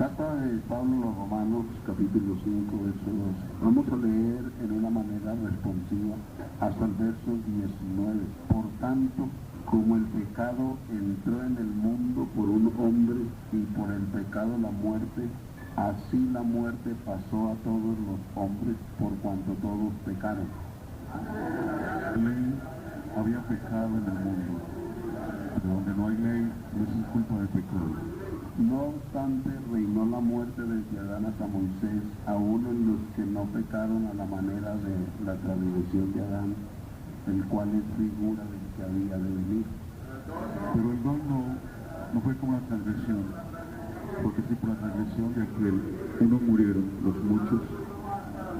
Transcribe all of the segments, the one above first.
Carta de Pablo a los Romanos, capítulo 5, verso 12. Vamos a leer en una manera responsiva hasta el verso 19. Por tanto, como el pecado entró en el mundo por un hombre y por el pecado la muerte, así la muerte pasó a todos los hombres por cuanto todos pecaron. La ley había pecado en el mundo, pero donde no hay ley no es sin culpa del pecado. No obstante, reinó la muerte desde Adán hasta Moisés, aún en los que no pecaron a la manera de la transgresión de Adán, el cual es figura del que había de venir. Pero el don no fue como la transgresión, porque si por la transgresión de aquel unos murieron, los muchos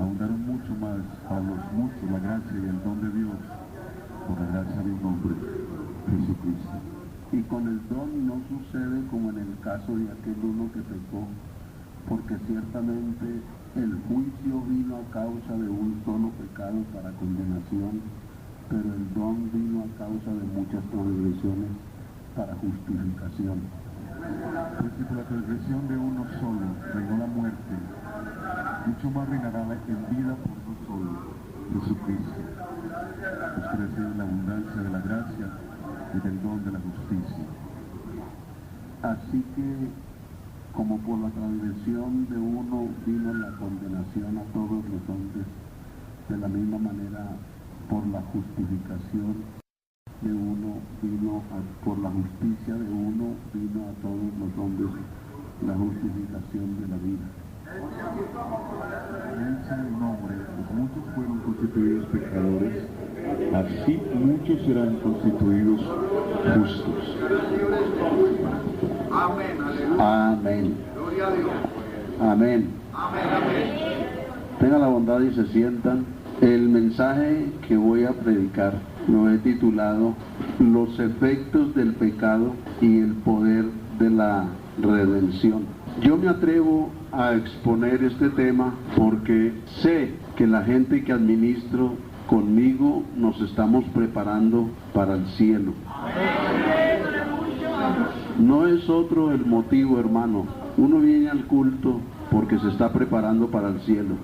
abundaron mucho más a los muchos la gracia y el don de Dios, por la gracia de un hombre, Jesucristo. Y con el don no sucede como en el caso de aquel uno que pecó, porque ciertamente el juicio vino a causa de un solo pecado para condenación, pero el don vino a causa de muchas transgresiones para justificación. Pues si por la transgresión de uno solo reinó la muerte, mucho más reinará en vida por uno solo, Jesucristo. Pues crece en la abundancia de la gracia y del don de la justicia. Así que, como por la transgresión de uno vino la condenación a todos los hombres, de la misma manera por la justificación de uno por la justicia de uno vino a todos los hombres la justificación de la vida. En el nombre, pues muchos fueron constituidos pecadores, así muchos serán constituidos justos. Amén. Amén. Gloria a Dios. Amén. Amén. Tengan la bondad y se sientan. El mensaje que voy a predicar lo he titulado Los efectos del pecado y el poder de la redención. Yo me atrevo a exponer este tema porque sé que la gente que administro conmigo nos estamos preparando para el cielo. No es otro el motivo, hermano. Uno viene al culto porque se está preparando para el cielo.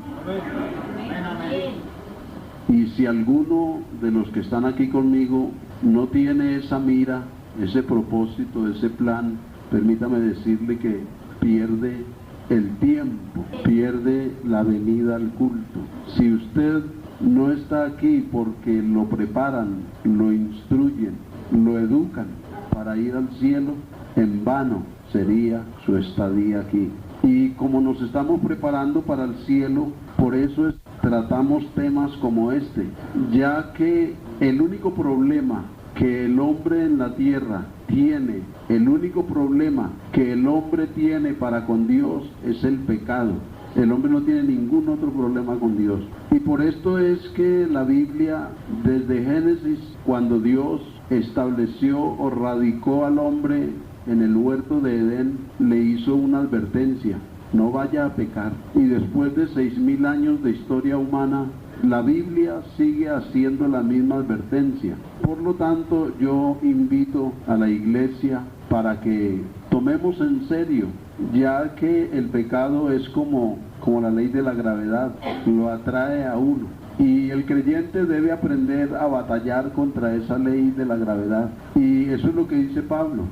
Y si alguno de los que están aquí conmigo no tiene esa mira, ese propósito, ese plan, permítame decirle que pierde el tiempo, pierde la venida al culto. Si usted no está aquí porque lo preparan, lo instruyen, lo educan para ir al cielo, en vano sería su estadía aquí. Y como nos estamos preparando para el cielo, por eso tratamos temas como este, ya que el único problema que el hombre en la tierra tiene, el único problema que el hombre tiene para con Dios es el pecado. El hombre no tiene ningún otro problema con Dios. Y por esto es que la Biblia, desde Génesis, cuando Dios estableció o radicó al hombre en el huerto de Edén, le hizo una advertencia: no vaya a pecar. Y después de 6.000 años de historia humana, la Biblia sigue haciendo la misma advertencia. Por lo tanto, yo invito a la iglesia para que tomemos en serio, ya que el pecado es como la ley de la gravedad, lo atrae a uno. Y el creyente debe aprender a batallar contra esa ley de la gravedad. Y eso es lo que dice Pablo: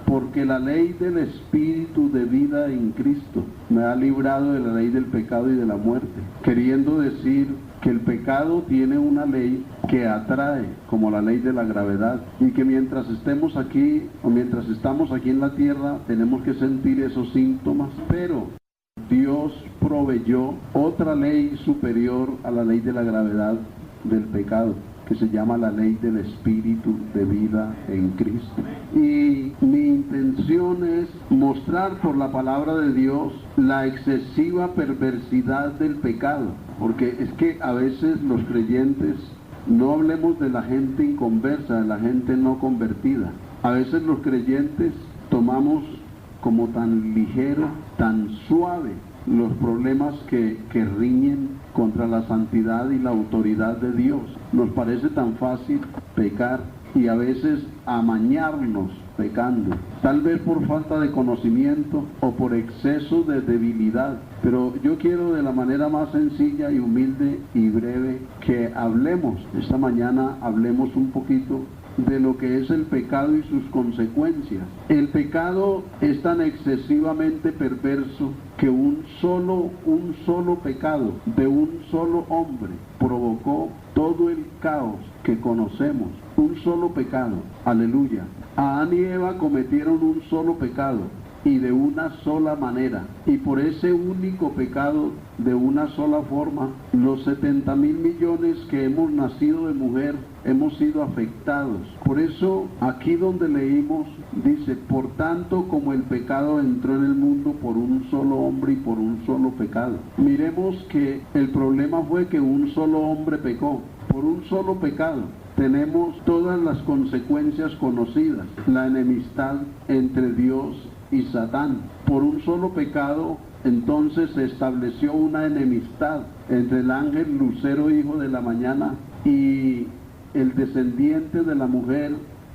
porque la ley del Espíritu de vida en Cristo me ha librado de la ley del pecado y de la muerte. Queriendo decir que el pecado tiene una ley que atrae, como la ley de la gravedad, y que mientras estemos aquí, o mientras estamos aquí en la tierra, tenemos que sentir esos síntomas, pero Dios proveyó otra ley superior a la ley de la gravedad del pecado, que se llama la ley del Espíritu de vida en Cristo. Y mi intención es mostrar por la palabra de Dios la excesiva perversidad del pecado, porque es que a veces los creyentes, no hablemos de la gente inconversa, de la gente no convertida, a veces los creyentes tomamos como tan ligero, tan suave los problemas que riñen contra la santidad y la autoridad de Dios. Nos parece tan fácil pecar y a veces amañarnos pecando, tal vez por falta de conocimiento o por exceso de debilidad. Pero yo quiero de la manera más sencilla y humilde y breve que hablemos, esta mañana hablemos un poquito de lo que es el pecado y sus consecuencias. El pecado es tan excesivamente perverso que un solo pecado de un solo hombre provocó todo el caos que conocemos. Un solo pecado, aleluya. Adán y Eva cometieron un solo pecado y de una sola manera, y por ese único pecado, de una sola forma, los 70.000 millones que hemos nacido de mujer hemos sido afectados. Por eso aquí donde leímos dice: por tanto como el pecado entró en el mundo por un solo hombre y por un solo pecado. Miremos que el problema fue que un solo hombre pecó. Por un solo pecado tenemos todas las consecuencias conocidas: la enemistad entre Dios y Satán. Por un solo pecado entonces se estableció una enemistad entre el ángel Lucero, hijo de la mañana, y el descendiente de la mujer,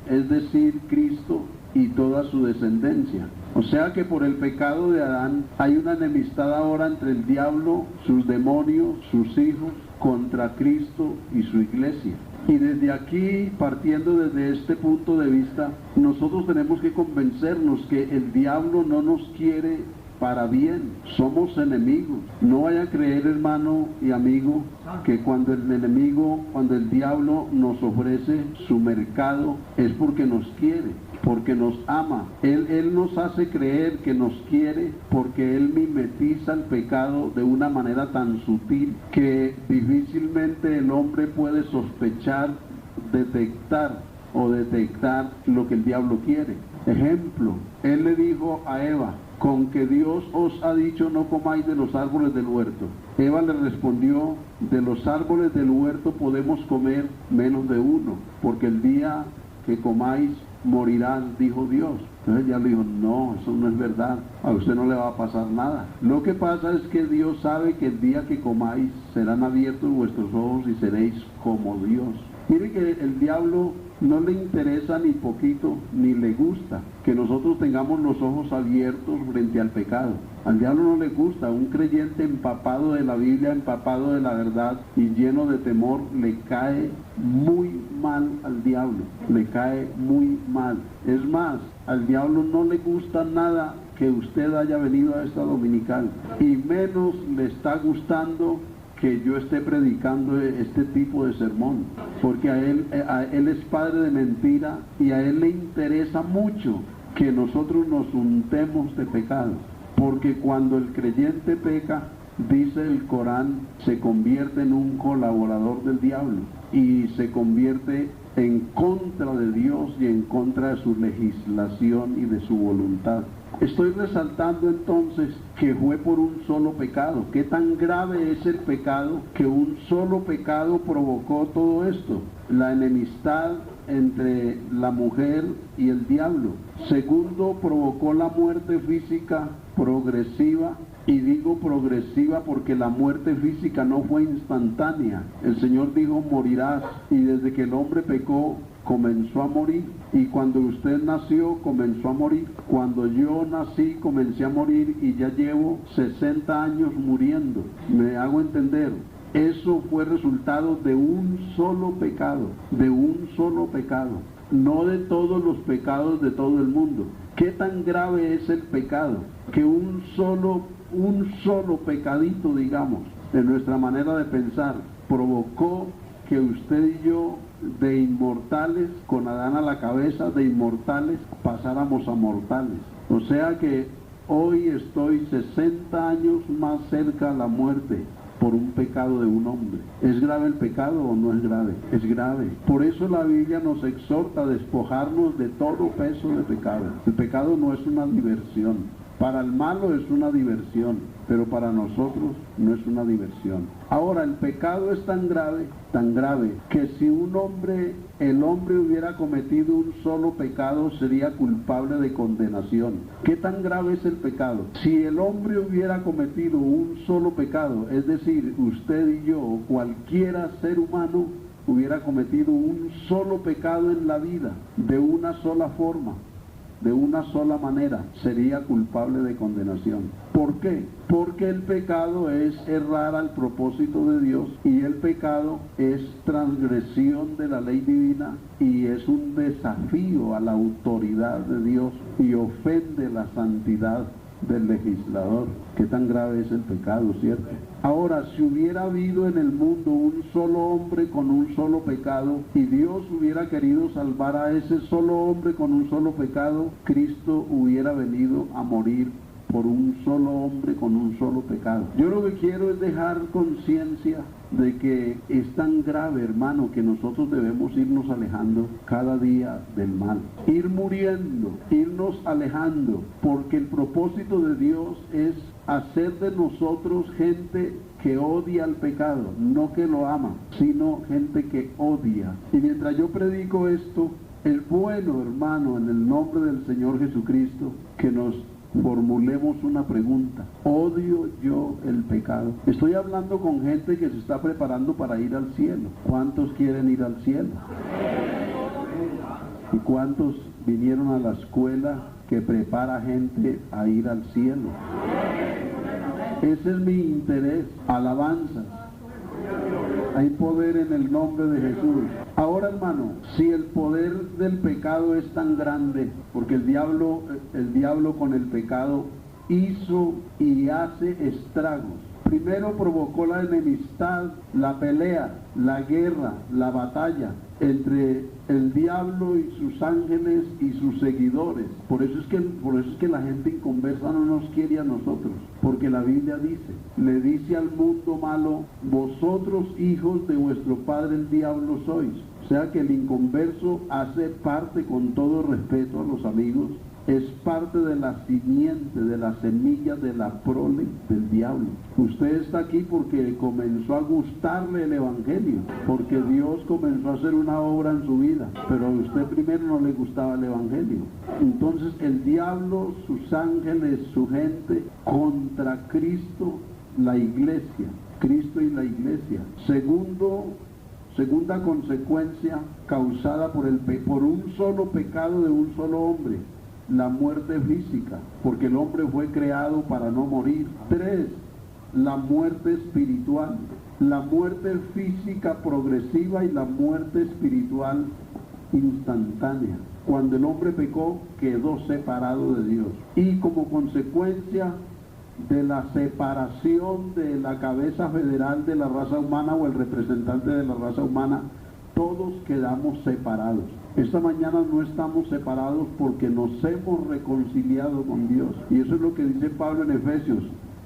es decir, Cristo y toda su descendencia. O sea que por el pecado de Adán hay una enemistad ahora entre el diablo, sus demonios, sus hijos, contra Cristo y su iglesia. Y desde aquí, partiendo desde este punto de vista, nosotros tenemos que convencernos que el diablo no nos quiere para bien, somos enemigos. No vaya a creer, hermano y amigo, que cuando el diablo nos ofrece su mercado es porque nos quiere, porque nos ama. Él nos hace creer que nos quiere porque Él mimetiza el pecado de una manera tan sutil que difícilmente el hombre puede sospechar, detectar lo que el diablo quiere. Ejemplo, Él le dijo a Eva: con que Dios os ha dicho no comáis de los árboles del huerto. Eva le respondió: de los árboles del huerto podemos comer menos de uno, porque el día que comáis morirán, dijo Dios. Entonces ella le dijo: no, eso no es verdad, a usted no le va a pasar nada. Lo que pasa es que Dios sabe que el día que comáis serán abiertos vuestros ojos y seréis como Dios. Mire que el diablo no le interesa ni poquito, ni le gusta que nosotros tengamos los ojos abiertos frente al pecado. Al diablo no le gusta. Un creyente empapado de la Biblia, empapado de la verdad y lleno de temor, le cae muy mal al diablo, le cae muy mal. Es más, al diablo no le gusta nada que usted haya venido a esta dominical, y menos le está gustando que yo esté predicando este tipo de sermón, porque a él es padre de mentira, y a él le interesa mucho que nosotros nos untemos de pecado, porque cuando el creyente peca, dice el Corán, se convierte en un colaborador del diablo y se convierte en contra de Dios y en contra de su legislación y de su voluntad. Estoy resaltando entonces que fue por un solo pecado. ¿Qué tan grave es el pecado que un solo pecado provocó todo esto? La enemistad entre la mujer y el diablo. Segundo, provocó la muerte física progresiva. Y digo progresiva porque la muerte física no fue instantánea. El Señor dijo: morirás. Y desde que el hombre pecó, comenzó a morir. Y cuando usted nació, comenzó a morir. Cuando yo nací, comencé a morir, y ya llevo 60 años muriendo. ¿Me hago entender? Eso fue resultado de un solo pecado, no de todos los pecados de todo el mundo. ¿Qué tan grave es el pecado? Que un solo pecadito, digamos, de nuestra manera de pensar, provocó que usted y yo, de inmortales, con Adán a la cabeza, de inmortales, pasáramos a mortales. O sea que hoy estoy 60 años más cerca a la muerte por un pecado de un hombre. ¿Es grave el pecado o no es grave? Es grave. Por eso la Biblia nos exhorta a despojarnos de todo peso de pecado. El pecado no es una diversión. Para el malo es una diversión, pero para nosotros no es una diversión. Ahora, el pecado es tan grave, que si el hombre hubiera cometido un solo pecado, sería culpable de condenación. ¿Qué tan grave es el pecado? Si el hombre hubiera cometido un solo pecado, es decir, usted y yo, o cualquiera ser humano, hubiera cometido un solo pecado en la vida, de una sola forma, de una sola manera, sería culpable de condenación. ¿Por qué? Porque el pecado es errar al propósito de Dios, y el pecado es transgresión de la ley divina y es un desafío a la autoridad de Dios y ofende la santidad del legislador. Qué tan grave es el pecado, ¿cierto? Ahora, si hubiera habido en el mundo un solo hombre con un solo pecado y Dios hubiera querido salvar a ese solo hombre con un solo pecado, Cristo hubiera venido a morir por un solo hombre con un solo pecado. Yo lo que quiero es dejar conciencia de que es tan grave, hermano, que nosotros debemos irnos alejando cada día del mal. Ir muriendo, irnos alejando, porque el propósito de Dios es hacer de nosotros gente que odia el pecado, no que lo ama, sino gente que odia. Y mientras yo predico esto, es bueno, hermano, en el nombre del Señor Jesucristo, que nos formulemos una pregunta. ¿Odio yo el pecado? Estoy hablando con gente que se está preparando para ir al cielo. ¿Cuántos quieren ir al cielo? ¿Y cuántos vinieron a la escuela que prepara gente a ir al cielo? Ese es mi interés. Alabanzas. Hay poder en el nombre de Jesús. Ahora, hermano, si el poder del pecado es tan grande, porque el diablo con el pecado hizo y hace estragos. Primero provocó la enemistad, la pelea, la guerra, la batalla entre el diablo y sus ángeles y sus seguidores. Por eso es que la gente inconversa no nos quiere a nosotros, porque la Biblia le dice al mundo malo: vosotros hijos de vuestro padre el diablo sois. O sea que el inconverso hace parte, con todo respeto a los amigos, es parte de la simiente, de la semilla, de la prole del diablo. Usted está aquí porque comenzó a gustarle el evangelio, porque Dios comenzó a hacer una obra en su vida, pero a usted primero no le gustaba el evangelio. Entonces el diablo, sus ángeles, su gente, contra Cristo, la iglesia, Cristo y la iglesia. Segunda consecuencia causada por un solo pecado de un solo hombre: la muerte física, porque el hombre fue creado para no morir. 3, la muerte espiritual, la muerte física progresiva y la muerte espiritual instantánea. Cuando el hombre pecó, quedó separado de Dios. Y como consecuencia de la separación de la cabeza federal de la raza humana, o el representante de la raza humana, todos quedamos separados. Esta mañana no estamos separados porque nos hemos reconciliado con Dios. Y eso es lo que dice Pablo en Efesios: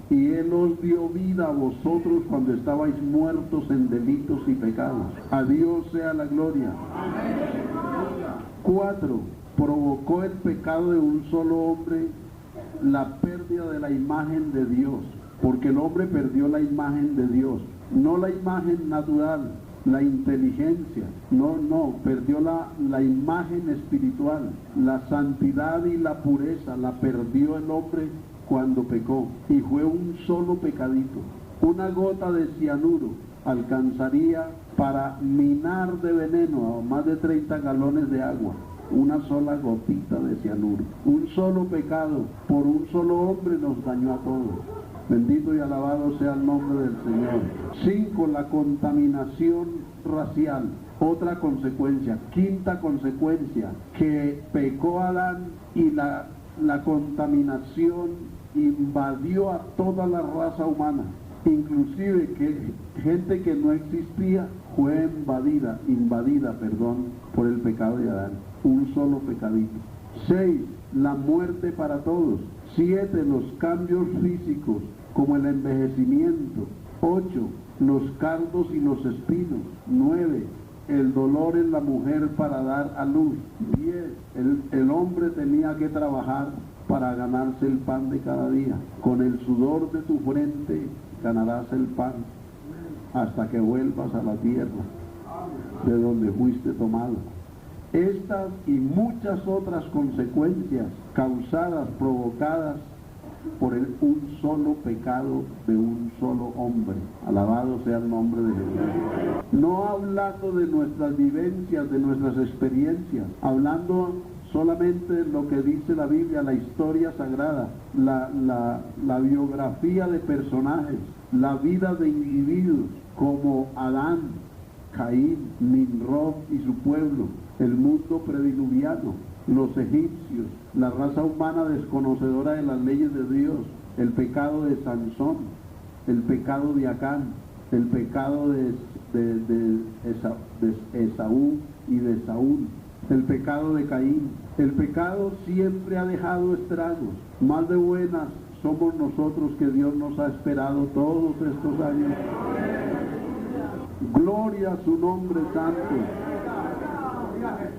y Él os dio vida a vosotros cuando estabais muertos en delitos y pecados. A Dios sea la gloria. 4, provocó el pecado de un solo hombre la pérdida de la imagen de Dios, porque el hombre perdió la imagen de Dios, no la imagen natural, la inteligencia, perdió la imagen espiritual, la santidad y la pureza la perdió el hombre cuando pecó, y fue un solo pecadito. Una gota de cianuro alcanzaría para minar de veneno a más de 30 galones de agua. Una sola gotita de cianuro. Un solo pecado por un solo hombre nos dañó a todos. Bendito y alabado sea el nombre del Señor. 5, la contaminación racial. Otra consecuencia. 5ª consecuencia, que pecó Adán y la contaminación invadió a toda la raza humana. Inclusive que gente que no existía fue invadida por el pecado de Adán. Un solo pecadito. 6, la muerte para todos. 7, los cambios físicos, como el envejecimiento. 8, los cardos y los espinos. 9, el dolor en la mujer para dar a luz. 10, el hombre tenía que trabajar para ganarse el pan de cada día. Con el sudor de tu frente ganarás el pan hasta que vuelvas a la tierra de donde fuiste tomado. Estas y muchas otras consecuencias causadas, provocadas por un solo pecado de un solo hombre. Alabado sea el nombre de Jesús. No hablando de nuestras vivencias, de nuestras experiencias, hablando solamente lo que dice la Biblia, la historia sagrada, la biografía de personajes, la vida de individuos como Adán, Caín, Nimrod y su pueblo, el mundo prediluviano, los egipcios, la raza humana desconocedora de las leyes de Dios, el pecado de Sansón, el pecado de Acán, el pecado de Esaú y de Saúl, el pecado de Caín. El pecado siempre ha dejado estragos. Más de buenas somos nosotros que Dios nos ha esperado todos estos años. Gloria a su nombre santo.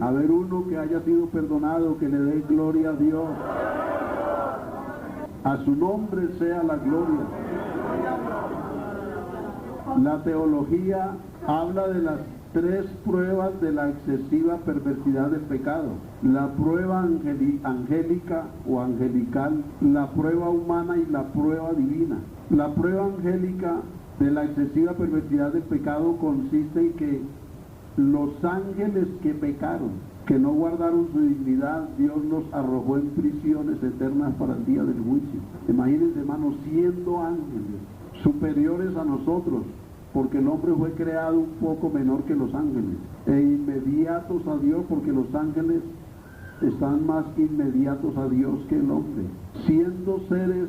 A ver, uno que haya sido perdonado, que le dé gloria a Dios. A su nombre sea la gloria. La teología habla de las tres pruebas de la excesiva perversidad del pecado: la prueba angélica o angelical, la prueba humana y la prueba divina. La prueba angélica de la excesiva perversidad del pecado consiste en que los ángeles que pecaron, que no guardaron su dignidad, Dios los arrojó en prisiones eternas para el día del juicio. Imagínense, hermanos, siendo ángeles superiores a nosotros, porque el hombre fue creado un poco menor que los ángeles, e inmediatos a Dios, porque los ángeles están más inmediatos a Dios que el hombre, siendo seres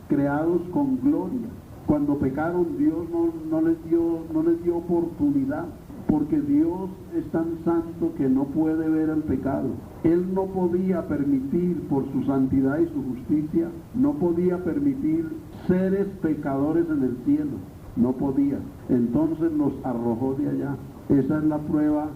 creados con gloria. Cuando pecaron, Dios no les dio oportunidad, porque Dios es tan santo que no puede ver el pecado. Él no podía permitir, por su santidad y su justicia, no podía permitir seres pecadores en el cielo. No podía. Entonces los arrojó de allá. Esa es la prueba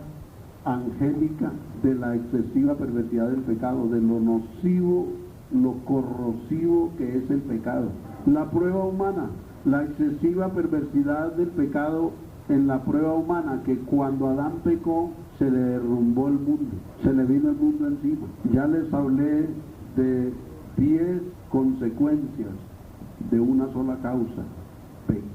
angélica de la excesiva perversidad del pecado, de lo nocivo, lo corrosivo que es el pecado. La prueba humana, la excesiva perversidad del pecado en la prueba humana, que cuando Adán pecó se le derrumbó el mundo, se le vino el mundo encima. Ya les hablé de 10 consecuencias de una sola causa: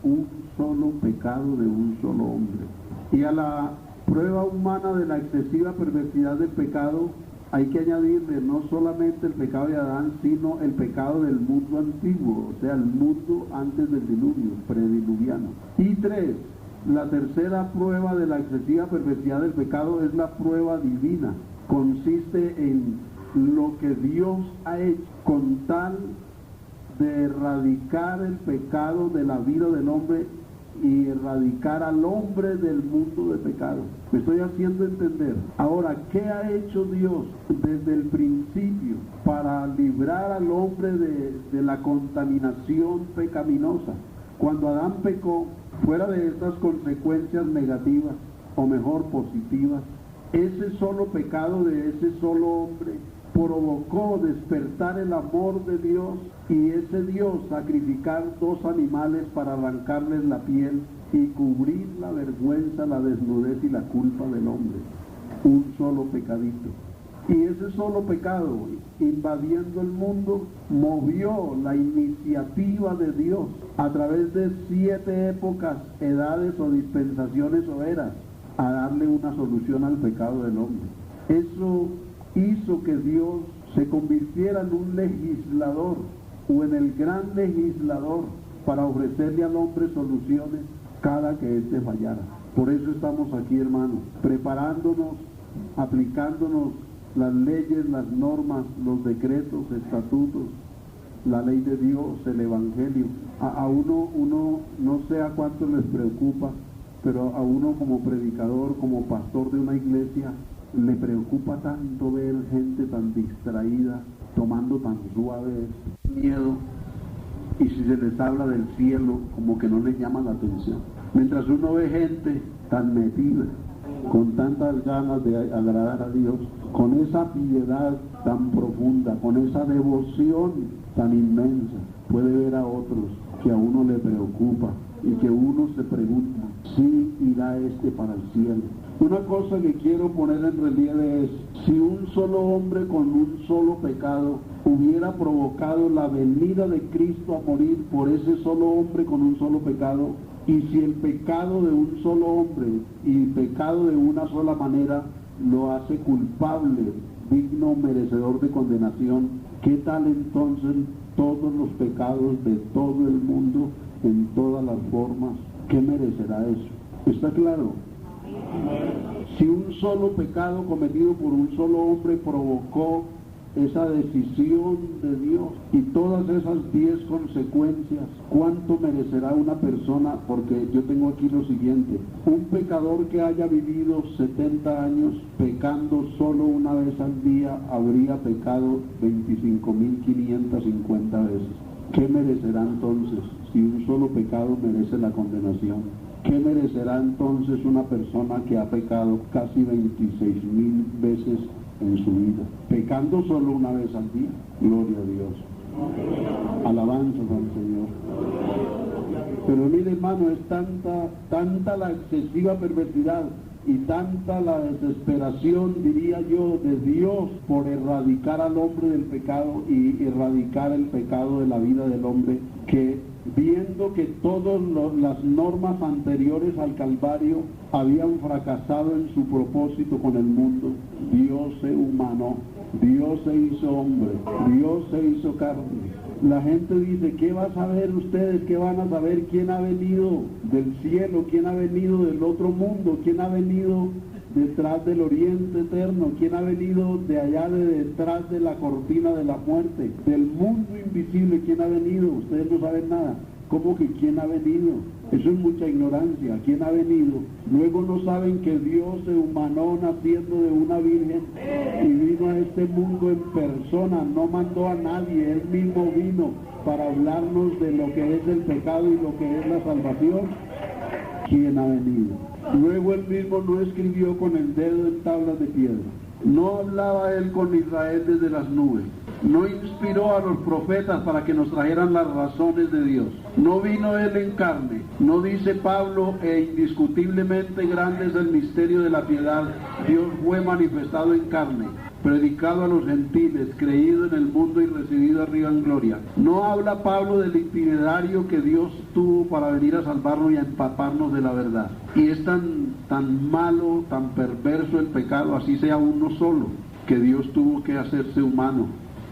un solo pecado de un solo hombre. Y a la prueba humana de la excesiva perversidad del pecado hay que añadirle no solamente el pecado de Adán, sino el pecado del mundo antiguo, o sea, el mundo antes del diluvio, prediluviano. Y 3, la tercera prueba de la excesiva perversidad del pecado es la prueba divina. Consiste en lo que Dios ha hecho con tal de erradicar el pecado de la vida del hombre y erradicar al hombre del mundo de pecado. Me estoy haciendo entender. Ahora, ¿qué ha hecho Dios desde el principio para librar al hombre de la contaminación pecaminosa? Cuando Adán pecó, fuera de estas consecuencias negativas, o mejor positivas, ese solo pecado de ese solo hombre provocó despertar el amor de Dios, y ese Dios sacrificar 2 animales para arrancarles la piel y cubrir la vergüenza, la desnudez y la culpa del hombre. Un solo pecadito. Y ese solo pecado, invadiendo el mundo, movió la iniciativa de Dios a través de 7 épocas, edades o dispensaciones o eras, a darle una solución al pecado del hombre. Eso hizo que Dios se convirtiera en un legislador, o en el gran legislador, para ofrecerle al hombre soluciones cada que éste fallara. Por eso estamos aquí, hermanos, preparándonos, aplicándonos las leyes, las normas, los decretos, estatutos, la ley de Dios, el Evangelio. A uno no sé a cuánto les preocupa, pero a uno como predicador, como pastor de una iglesia, le preocupa tanto ver gente tan distraída, tomando tan suave miedo, y si se les habla del cielo, como que no les llama la atención. Mientras uno ve gente tan metida, con tantas ganas de agradar a Dios, con esa piedad tan profunda, con esa devoción tan inmensa, puede ver a otros que a uno le preocupa y que uno se pregunta, ¿sí irá este para el cielo? Una cosa que quiero poner en relieve es, si un solo hombre con un solo pecado hubiera provocado la venida de Cristo a morir por ese solo hombre con un solo pecado, y si el pecado de un solo hombre y pecado de una sola manera lo hace culpable digno, merecedor de condenación, ¿qué tal entonces todos los pecados de todo el mundo, en todas las formas? ¿Qué merecerá eso? ¿Está claro? Si un solo pecado cometido por un solo hombre provocó esa decisión de Dios y todas esas 10 consecuencias, ¿cuánto merecerá una persona? Porque yo tengo aquí lo siguiente: un pecador que haya vivido 70 años pecando solo una vez al día habría pecado 25.550 veces. ¿Qué merecerá entonces si un solo pecado merece la condenación? ¿Qué merecerá entonces una persona que ha pecado casi 26.000 veces en su vida, pecando solo una vez al día? Gloria a Dios. Alabanzas al Señor. Pero mire, hermano, es tanta la excesiva perversidad y tanta la desesperación, diría yo, de Dios por erradicar al hombre del pecado y erradicar el pecado de la vida del hombre, que viendo que todas las normas anteriores al Calvario habían fracasado en su propósito con el mundo, Dios se humanó, Dios se hizo hombre, Dios se hizo carne. La gente dice, ¿qué va a saber ustedes? ¿Qué van a saber? ¿Quién ha venido del cielo? ¿Quién ha venido del otro mundo? ¿Quién ha venido detrás del oriente eterno? ¿Quién ha venido de allá de detrás de la cortina de la muerte? Del mundo invisible, ¿quién ha venido? Ustedes no saben nada. ¿Cómo que quién ha venido? Eso es mucha ignorancia. ¿Quién ha venido? Luego no saben que Dios se humanó naciendo de una virgen y vino a este mundo en persona. No mandó a nadie, Él mismo vino para hablarnos de lo que es el pecado y lo que es la salvación. ¿Quién ha venido? Luego Él mismo no escribió con el dedo en tablas de piedra. No hablaba Él con Israel desde las nubes. No inspiró a los profetas para que nos trajeran las razones de Dios. No vino Él en carne. No dice Pablo, indiscutiblemente grande es el misterio de la piedad. Dios fue manifestado en carne, predicado a los gentiles, creído en el mundo y recibido arriba en gloria. No habla Pablo del itinerario que Dios tuvo para venir a salvarnos y a empaparnos de la verdad. Y es tan malo, tan perverso el pecado, así sea uno solo, que Dios tuvo que hacerse humano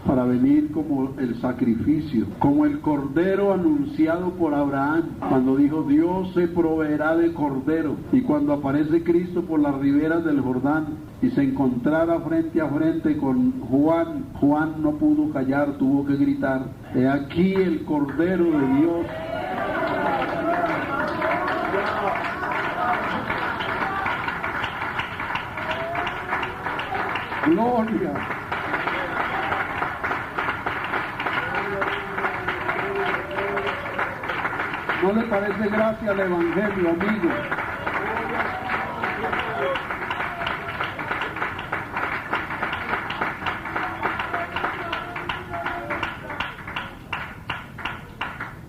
para venir como el sacrificio, como el cordero anunciado por Abraham, cuando dijo, Dios se proveerá de cordero, y cuando aparece Cristo por las riberas del Jordán y se encontrara frente a frente con Juan, Juan no pudo callar, tuvo que gritar, he aquí el cordero de Dios. Gloria. ¿No le parece gracia al Evangelio, amigo?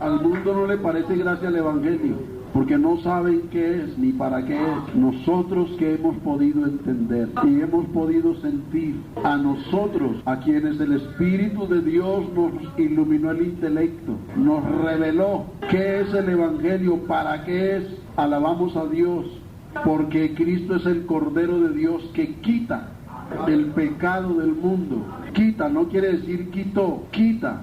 Al mundo no le parece gracia al Evangelio, porque no saben qué es ni para qué es. Nosotros que hemos podido entender y hemos podido sentir, a nosotros, a quienes el Espíritu de Dios nos iluminó el intelecto, nos reveló qué es el Evangelio, para qué es, alabamos a Dios, porque Cristo es el Cordero de Dios que quita el pecado del mundo. Quita, no quiere decir quitó, quita,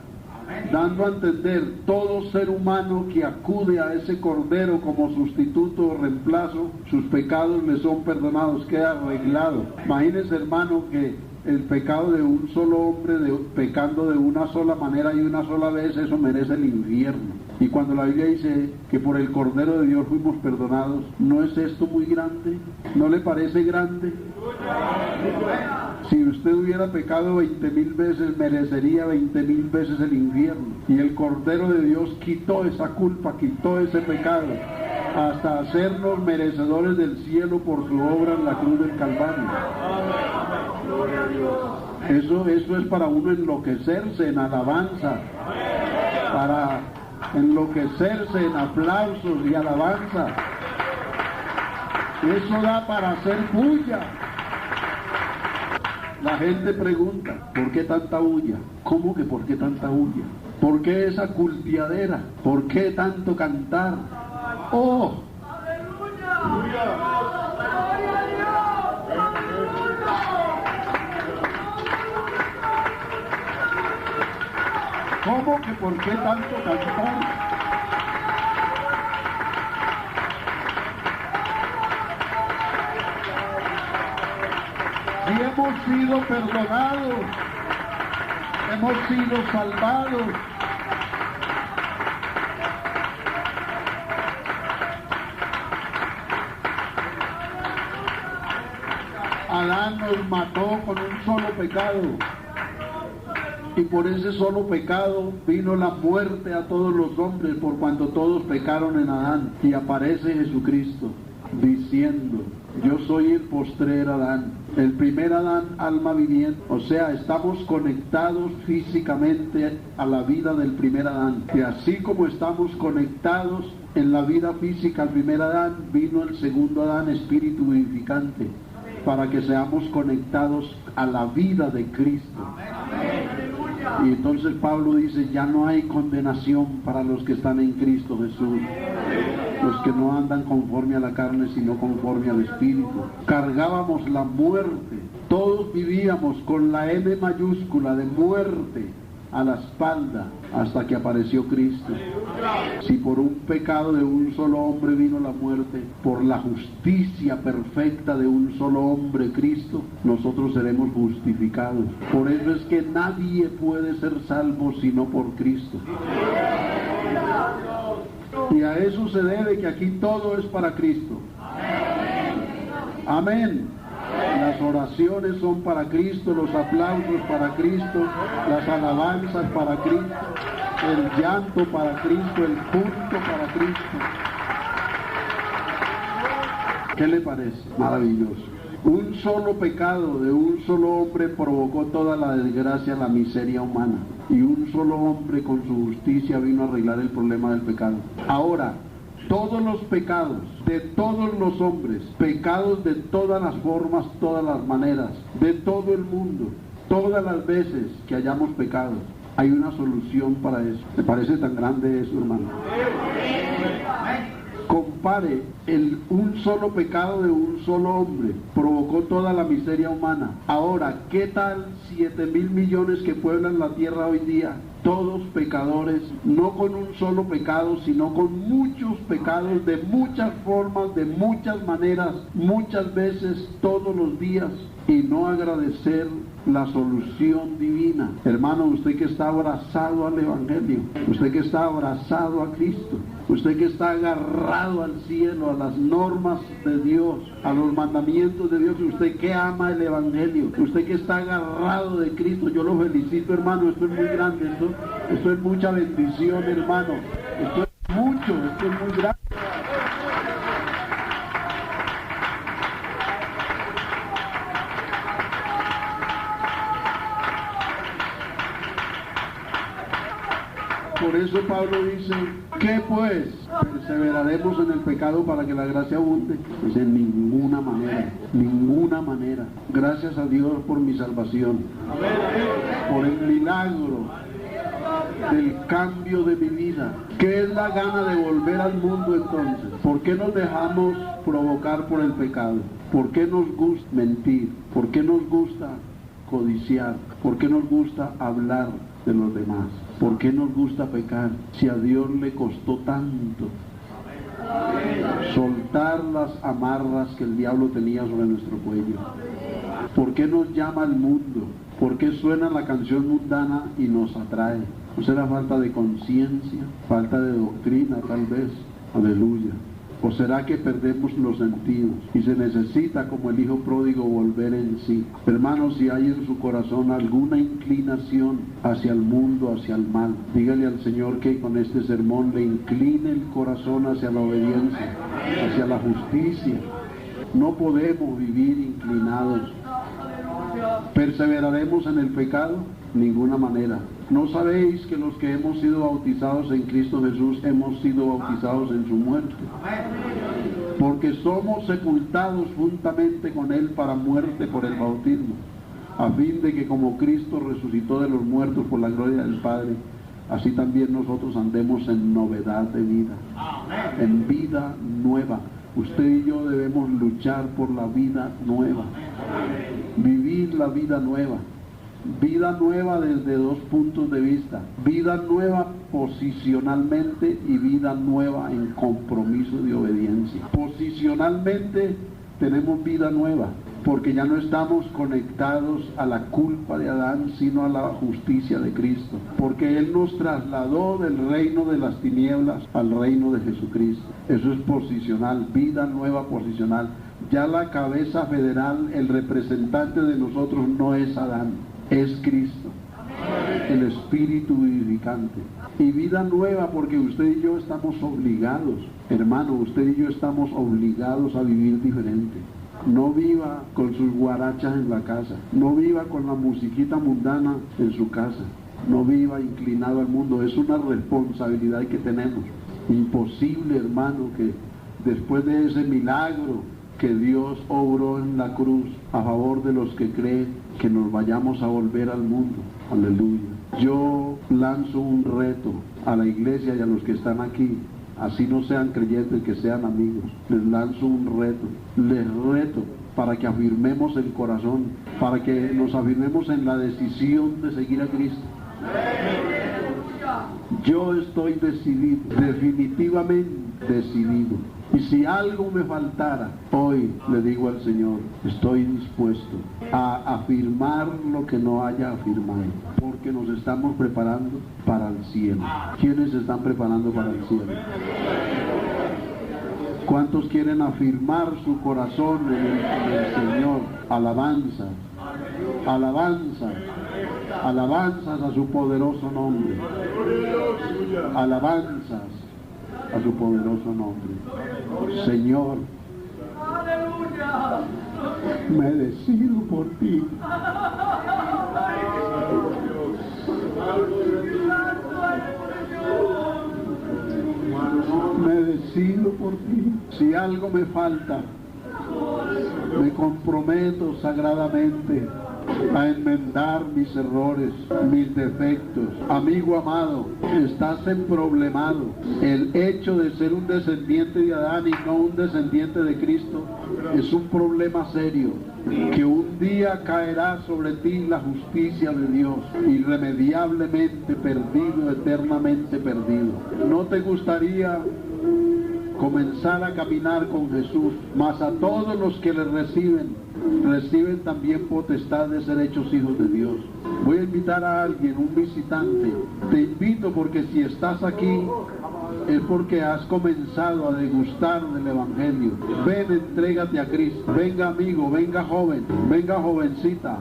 dando a entender todo ser humano que acude a ese Cordero como sustituto o reemplazo, sus pecados le son perdonados, queda arreglado. Imagínense, hermano, que el pecado de un solo hombre, pecando de una sola manera y una sola vez, eso merece el infierno. Y cuando la Biblia dice que por el Cordero de Dios fuimos perdonados, ¿no es esto muy grande? ¿No le parece grande? Si usted hubiera pecado 20.000 veces, merecería 20.000 veces el infierno. Y el Cordero de Dios quitó esa culpa, quitó ese pecado, hasta hacernos merecedores del cielo por su obra en la cruz del Calvario. Eso es para uno enloquecerse en alabanza, para enloquecerse en aplausos y alabanza. Eso da para hacer bulla. La gente pregunta, ¿por qué tanta bulla? ¿Cómo que por qué tanta bulla? ¿Por qué esa cultiadera? ¿Por qué tanto cantar? ¡Oh! ¿Cómo que por qué tanto cantar? Y hemos sido perdonados, hemos sido salvados. Adán nos mató con un solo pecado, y por ese solo pecado vino la muerte a todos los hombres, por cuanto todos pecaron en Adán. Y aparece Jesucristo diciendo: yo soy el postrer Adán, el primer Adán, alma viviente. O sea, estamos conectados físicamente a la vida del primer Adán. Y así como estamos conectados en la vida física al primer Adán, vino el segundo Adán, espíritu vivificante, para que seamos conectados a la vida de Cristo. Y entonces Pablo dice: ya no hay condenación para los que están en Cristo Jesús, los que no andan conforme a la carne, sino conforme al Espíritu. Cargábamos la muerte, todos vivíamos con la M mayúscula de muerte a la espalda, hasta que apareció Cristo. Si por un pecado de un solo hombre vino la muerte, por la justicia perfecta de un solo hombre, Cristo, nosotros seremos justificados. Por eso es que nadie puede ser salvo sino por Cristo. Y a eso se debe que aquí todo es para Cristo. Amén. Las oraciones son para Cristo, los aplausos para Cristo, las alabanzas para Cristo, el llanto para Cristo, el culto para Cristo. ¿Qué le parece? Maravilloso. Un solo pecado de un solo hombre provocó toda la desgracia, la miseria humana. Y un solo hombre con su justicia vino a arreglar el problema del pecado. Ahora, todos los pecados de todos los hombres, pecados de todas las formas, todas las maneras, de todo el mundo, todas las veces que hayamos pecado, hay una solución para eso. ¿Me parece tan grande eso, hermano? Compare, un solo pecado de un solo hombre provocó toda la miseria humana. Ahora, ¿qué tal 7.000 millones que pueblan la tierra hoy día? Todos pecadores, no con un solo pecado, sino con muchos pecados, de muchas formas, de muchas maneras, muchas veces, todos los días, y no agradecer la solución divina. Hermano, usted que está abrazado al Evangelio, usted que está abrazado a Cristo, usted que está agarrado al cielo, a las normas de Dios, a los mandamientos de Dios, usted que ama el Evangelio, usted que está agarrado de Cristo, yo lo felicito, hermano. Esto es muy grande, esto es mucha bendición, hermano. Esto es mucho, esto es muy grande. Por eso Pablo dice: ¿qué pues? ¿Perseveraremos en el pecado para que la gracia abunde? Pues en ninguna manera, ninguna manera. Gracias a Dios por mi salvación, por el milagro del cambio de mi vida. ¿Qué es la gana de volver al mundo entonces? ¿Por qué nos dejamos provocar por el pecado? ¿Por qué nos gusta mentir? ¿Por qué nos gusta codiciar? ¿Por qué nos gusta hablar de los demás? ¿Por qué nos gusta pecar? Si a Dios le costó tanto soltar las amarras que el diablo tenía sobre nuestro cuello. ¿Por qué nos llama al mundo? ¿Por qué suena la canción mundana y nos atrae? ¿No será falta de conciencia? ¿Falta de doctrina tal vez? Aleluya. ¿O será que perdemos los sentidos y se necesita, como el hijo pródigo, volver en sí? Hermanos, si hay en su corazón alguna inclinación hacia el mundo, hacia el mal, dígale al Señor que con este sermón le incline el corazón hacia la obediencia, hacia la justicia. No podemos vivir inclinados. ¿Perseveraremos en el pecado? Ninguna manera. ¿No sabéis que los que hemos sido bautizados en Cristo Jesús hemos sido bautizados en su muerte? Porque somos sepultados juntamente con Él para muerte por el bautismo, a fin de que como Cristo resucitó de los muertos por la gloria del Padre, así también nosotros andemos en novedad de vida, en vida nueva. Usted y yo debemos luchar por la vida nueva, vivir la vida nueva. Vida nueva desde dos puntos de vista. Vida nueva posicionalmente y vida nueva en compromiso de obediencia. Posicionalmente tenemos vida nueva, porque ya no estamos conectados a la culpa de Adán, sino a la justicia de Cristo, porque Él nos trasladó del reino de las tinieblas al reino de Jesucristo. Eso es posicional, vida nueva posicional. Ya la cabeza federal, el representante de nosotros no es Adán, es Cristo, el Espíritu vivificante. Y vida nueva porque usted y yo estamos obligados, hermano, usted y yo estamos obligados a vivir diferente. No viva con sus guarachas en la casa, no viva con la musiquita mundana en su casa, no viva inclinado al mundo. Es una responsabilidad que tenemos. Imposible, hermano, que después de ese milagro que Dios obró en la cruz a favor de los que creen, que nos vayamos a volver al mundo. Aleluya. Yo lanzo un reto a la iglesia y a los que están aquí, así no sean creyentes, que sean amigos. Les lanzo un reto, les reto para que afirmemos el corazón, para que nos afirmemos en la decisión de seguir a Cristo. Yo estoy decidido, definitivamente decidido. Y si algo me faltara, hoy le digo al Señor, estoy dispuesto a afirmar lo que no haya afirmado, porque nos estamos preparando para el cielo. ¿Quiénes se están preparando para el cielo? ¿Cuántos quieren afirmar su corazón en el Señor? Alabanzas, alabanzas, alabanzas a su poderoso nombre. Alabanzas a su poderoso nombre. Señor, me decido por ti. Me decido por ti. Si algo me falta, me comprometo sagradamente a enmendar mis errores, mis defectos. Amigo amado, estás emproblemado. El hecho de ser un descendiente de Adán y no un descendiente de Cristo es un problema serio, que un día caerá sobre ti la justicia de Dios, irremediablemente perdido, eternamente perdido. ¿No te gustaría comenzar a caminar con Jesús? Mas a todos los que le reciben también potestad de ser hechos hijos de Dios. Voy a invitar a alguien, un visitante. Te invito porque si estás aquí es porque has comenzado a degustar del Evangelio. Ven, entrégate a Cristo. Venga amigo, venga joven, venga jovencita,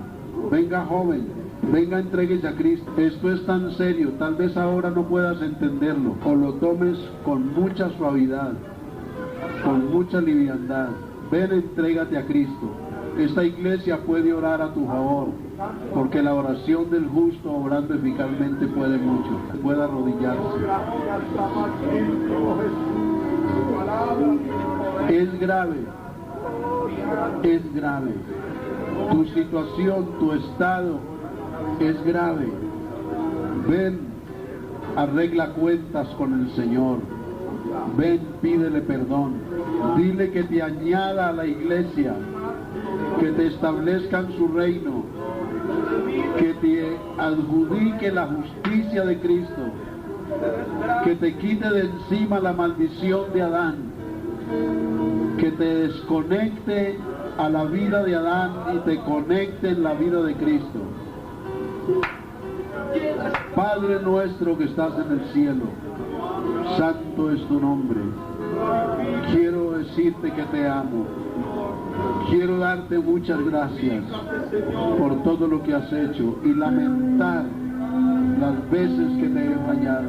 venga joven. Venga, entréguese a Cristo. Esto es tan serio, tal vez ahora no puedas entenderlo, o lo tomes con mucha suavidad, con mucha liviandad. Ven, entrégate a Cristo. Esta iglesia puede orar a tu favor, porque la oración del justo obrando eficazmente puede mucho. Puede arrodillarse. Es grave, es grave. Tu situación, tu estado es grave. Ven, arregla cuentas con el Señor. Ven, pídele perdón. Dile que te añada a la iglesia, que te establezca en su reino, que te adjudique la justicia de Cristo, que te quite de encima la maldición de Adán, que te desconecte a la vida de Adán y te conecte en la vida de Cristo. Padre nuestro que estás en el cielo, santo es tu nombre. Quiero decirte que te amo. Quiero darte muchas gracias por todo lo que has hecho y lamentar las veces que te he fallado.